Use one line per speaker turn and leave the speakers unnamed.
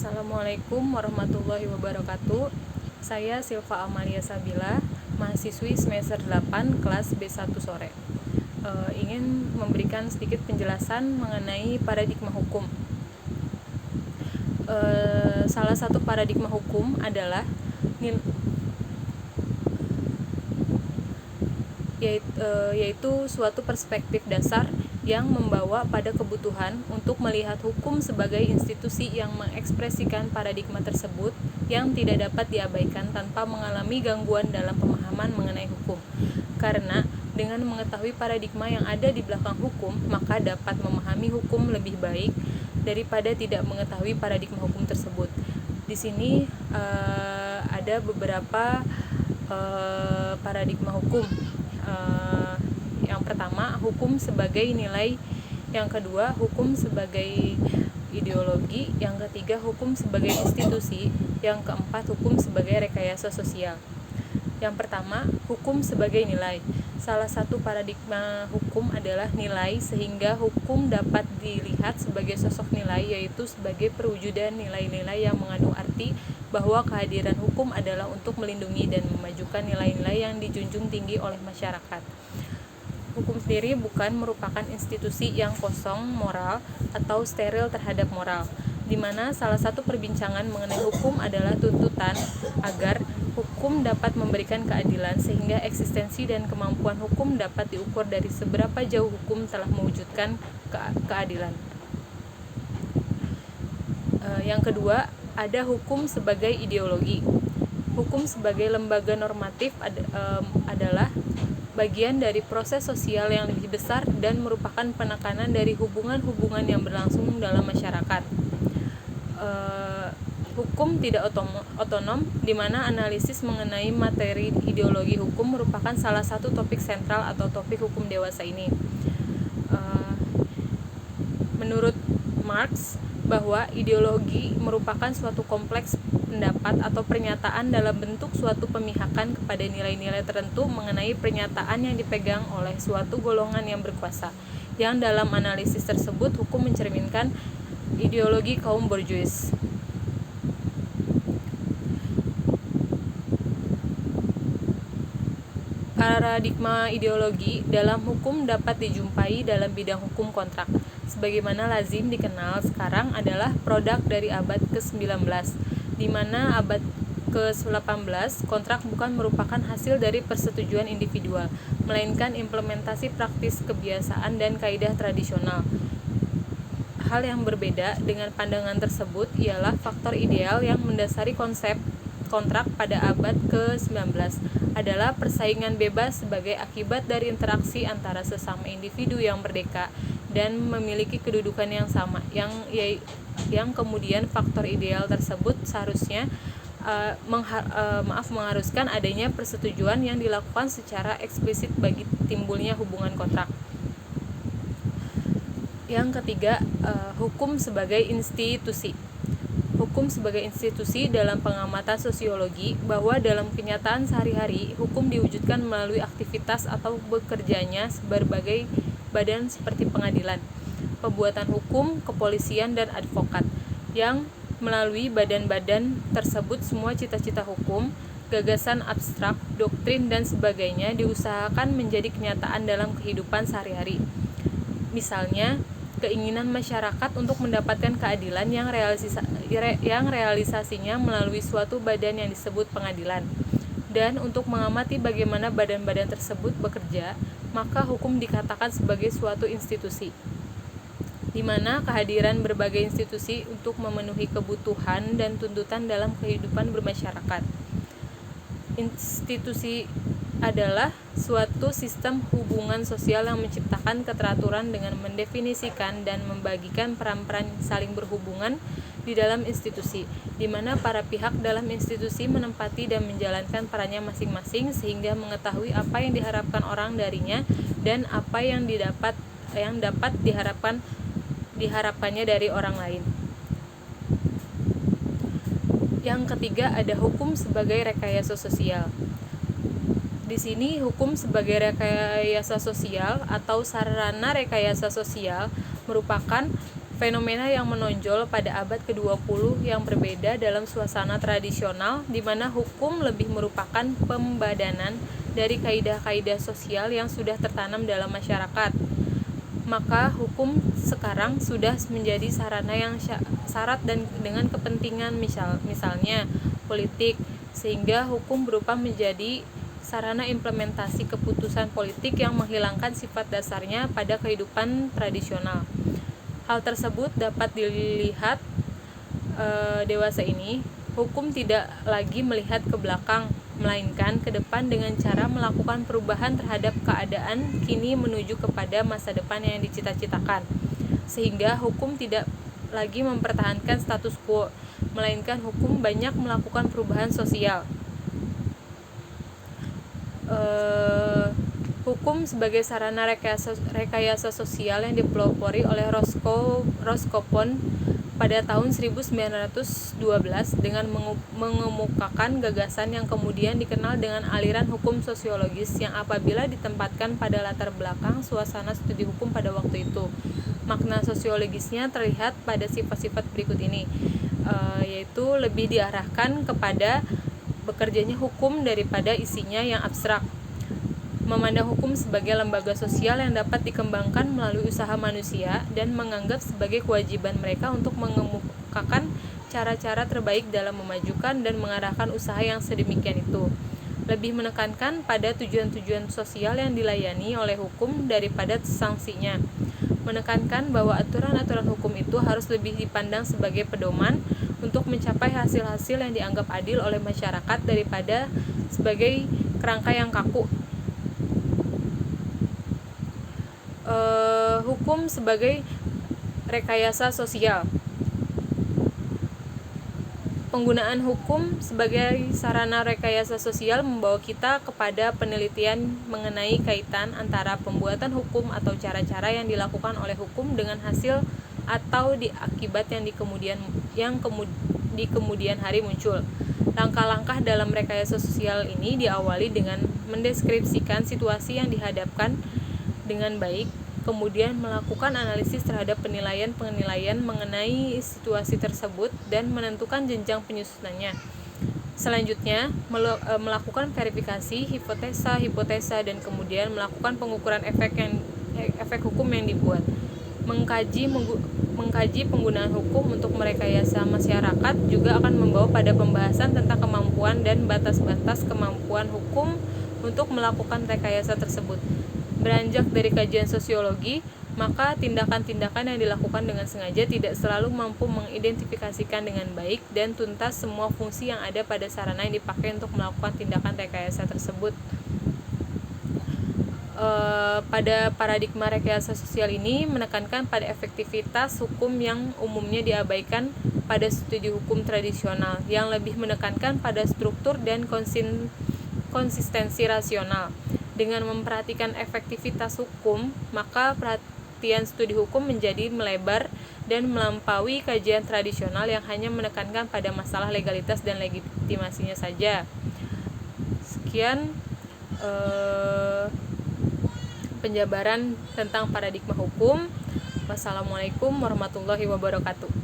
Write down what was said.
Assalamualaikum warahmatullahi wabarakatuh. Saya Silva Amalia Sabila, mahasiswi semester 8 kelas B1 sore. Ingin memberikan sedikit penjelasan mengenai paradigma hukum. Salah satu paradigma hukum adalah yaitu suatu perspektif dasar yang membawa pada kebutuhan untuk melihat hukum sebagai institusi yang mengekspresikan paradigma tersebut yang tidak dapat diabaikan tanpa mengalami gangguan dalam pemahaman mengenai hukum. Karena dengan mengetahui paradigma yang ada di belakang hukum, maka dapat memahami hukum lebih baik daripada tidak mengetahui paradigma hukum tersebut. Di sini ada beberapa paradigma hukum. Yang pertama, hukum sebagai nilai. Yang kedua, hukum sebagai ideologi. Yang ketiga, hukum sebagai institusi. Yang keempat, hukum sebagai rekayasa sosial. Yang pertama, hukum sebagai nilai. Salah satu paradigma hukum adalah nilai, sehingga hukum dapat dilihat sebagai sosok nilai, yaitu sebagai perwujudan nilai-nilai yang mengandung arti bahwa kehadiran hukum adalah untuk melindungi dan memajukan nilai-nilai yang dijunjung tinggi oleh masyarakat. Hukum sendiri bukan merupakan institusi yang kosong moral atau steril terhadap moral, di mana salah satu perbincangan mengenai hukum adalah tuntutan agar hukum dapat memberikan keadilan, sehingga eksistensi dan kemampuan hukum dapat diukur dari seberapa jauh hukum telah mewujudkan keadilan. Yang kedua, ada hukum sebagai ideologi. Hukum sebagai lembaga normatif adalah bagian dari proses sosial yang lebih besar dan merupakan penekanan dari hubungan-hubungan yang berlangsung dalam masyarakat. Hukum tidak otonom, di mana analisis mengenai materi ideologi hukum merupakan salah satu topik sentral atau topik hukum dewasa ini. Menurut Marx, bahwa ideologi merupakan suatu kompleks pendapat atau pernyataan dalam bentuk suatu pemihakan kepada nilai-nilai tertentu mengenai pernyataan yang dipegang oleh suatu golongan yang berkuasa, yang dalam analisis tersebut hukum mencerminkan ideologi kaum borjuis. Paradigma ideologi dalam hukum dapat dijumpai dalam bidang hukum kontrak. Sebagaimana lazim dikenal sekarang adalah produk dari abad ke-19, di mana abad ke-18 kontrak bukan merupakan hasil dari persetujuan individual, melainkan implementasi praktis kebiasaan dan kaidah tradisional. Hal yang berbeda dengan pandangan tersebut ialah faktor ideal yang mendasari konsep kontrak pada abad ke-19 adalah persaingan bebas sebagai akibat dari interaksi antara sesama individu yang merdeka dan memiliki kedudukan yang sama, yang kemudian faktor ideal tersebut seharusnya mengharuskan adanya persetujuan yang dilakukan secara eksplisit bagi timbulnya hubungan kontrak. Yang ketiga, hukum sebagai institusi. Hukum sebagai institusi dalam pengamatan sosiologi bahwa dalam kenyataan sehari-hari hukum diwujudkan melalui aktivitas atau bekerjanya berbagai badan seperti pengadilan, pembuatan hukum, kepolisian, dan advokat, yang melalui badan-badan tersebut semua cita-cita hukum, gagasan abstrak, doktrin, dan sebagainya diusahakan menjadi kenyataan dalam kehidupan sehari-hari. Misalnya, keinginan masyarakat untuk mendapatkan keadilan yang realisasinya melalui suatu badan yang disebut pengadilan. Dan untuk mengamati bagaimana badan-badan tersebut bekerja, maka hukum dikatakan sebagai suatu institusi, di mana kehadiran berbagai institusi untuk memenuhi kebutuhan dan tuntutan dalam kehidupan bermasyarakat. Institusi adalah suatu sistem hubungan sosial yang menciptakan keteraturan dengan mendefinisikan dan membagikan peran-peran saling berhubungan di dalam institusi, di mana para pihak dalam institusi menempati dan menjalankan perannya masing-masing sehingga mengetahui apa yang diharapkan orang darinya dan apa yang dapat diharapkannya dari orang lain. Yang ketiga, ada hukum sebagai rekayasa sosial. Di sini hukum sebagai rekayasa sosial atau sarana rekayasa sosial merupakan fenomena yang menonjol pada abad ke-20 yang berbeda dalam suasana tradisional di mana hukum lebih merupakan pembadanan dari kaidah-kaidah sosial yang sudah tertanam dalam masyarakat. Maka hukum sekarang sudah menjadi sarana yang syarat dan dengan kepentingan misalnya politik, sehingga hukum berubah menjadi sarana implementasi keputusan politik yang menghilangkan sifat dasarnya pada kehidupan tradisional. Hal tersebut dapat dilihat dewasa ini, hukum tidak lagi melihat ke belakang, melainkan ke depan dengan cara melakukan perubahan terhadap keadaan kini menuju kepada masa depan yang dicita-citakan. Sehingga hukum tidak lagi mempertahankan status quo, melainkan hukum banyak melakukan perubahan sosial. Hukum sebagai sarana rekayasa sosial yang dipelopori oleh Roscoe pada tahun 1912 dengan mengemukakan gagasan yang kemudian dikenal dengan aliran hukum sosiologis yang apabila ditempatkan pada latar belakang suasana studi hukum pada waktu itu. Makna sosiologisnya terlihat pada sifat-sifat berikut ini, yaitu lebih diarahkan kepada bekerjanya hukum daripada isinya yang abstrak. Memandang hukum sebagai lembaga sosial yang dapat dikembangkan melalui usaha manusia dan menganggap sebagai kewajiban mereka untuk mengemukakan cara-cara terbaik dalam memajukan dan mengarahkan usaha yang sedemikian itu. Lebih menekankan pada tujuan-tujuan sosial yang dilayani oleh hukum daripada sanksinya. Menekankan bahwa aturan-aturan hukum itu harus lebih dipandang sebagai pedoman untuk mencapai hasil-hasil yang dianggap adil oleh masyarakat daripada sebagai kerangka yang kaku. Hukum sebagai rekayasa sosial. Penggunaan hukum sebagai sarana rekayasa sosial membawa kita kepada penelitian mengenai kaitan antara pembuatan hukum atau cara-cara yang dilakukan oleh hukum dengan hasil atau akibat yang di kemudian hari muncul. Langkah-langkah dalam rekayasa sosial ini diawali dengan mendeskripsikan situasi yang dihadapkan dengan baik, kemudian melakukan analisis terhadap penilaian mengenai situasi tersebut dan menentukan jenjang penyusunannya. Selanjutnya, melakukan verifikasi hipotesa dan kemudian melakukan pengukuran efek hukum yang dibuat. Mengkaji penggunaan hukum untuk merekayasa masyarakat juga akan membawa pada pembahasan tentang kemampuan dan batas-batas kemampuan hukum untuk melakukan rekayasa tersebut. Beranjak dari kajian sosiologi, maka tindakan-tindakan yang dilakukan dengan sengaja tidak selalu mampu mengidentifikasikan dengan baik dan tuntas semua fungsi yang ada pada sarana yang dipakai untuk melakukan tindakan rekayasa tersebut. Pada paradigma rekayasa sosial ini menekankan pada efektivitas hukum yang umumnya diabaikan pada studi hukum tradisional, yang lebih menekankan pada struktur dan konsistensi rasional. Dengan memperhatikan efektivitas hukum, maka perhatian studi hukum menjadi melebar dan melampaui kajian tradisional yang hanya menekankan pada masalah legalitas dan legitimasinya saja. Sekian penjabaran tentang paradigma hukum. Wassalamualaikum warahmatullahi wabarakatuh.